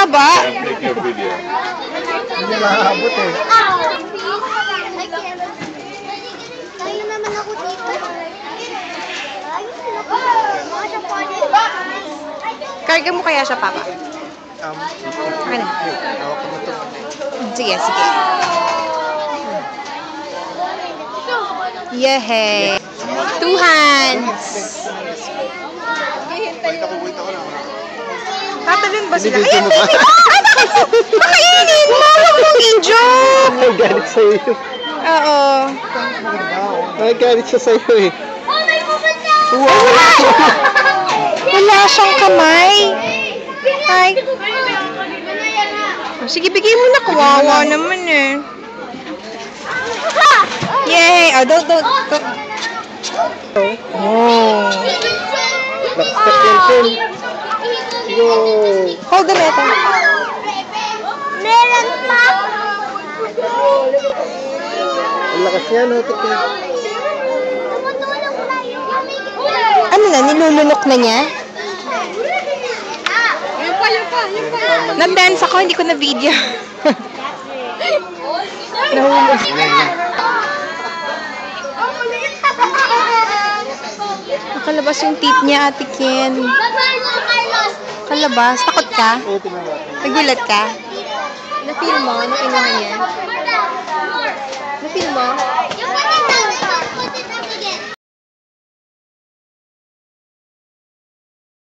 haba. Hindi nakaabot eh. Kaya naman ako dito. Karga mo kaya siya, Papa? Ano? Hawak mo ito. Sige, sige. Yehey! 2 hands! Wait ako lang. Tatalon ba sila? Binibigyan Ay, mo ba? makainin mo! Huwag mong i-joke! Ay, galit sa'yo. Oo. Ay, galit siya sa'yo eh. Wow! Wala siyang kamay. Ay. Sige, bigay mo na. Kawawa naman eh. Yay! Oh, don't. Oh. Lakas yan, Phil. Go! Hold the metal. Meron pa. Ang lakas yan, no? Tingnan. Tumutulong tayo. Ano na? Nilulunok na niya? Yung pa. Na-dance ako, hindi ko na-video. Nahulog. Nakalabas yung teeth niya, Ate Ken. Kalabas. Takot ka? Oo, tingnan mo. Nagulat ka? Na-feel mo? Na kinuha niya? Na-feel mo?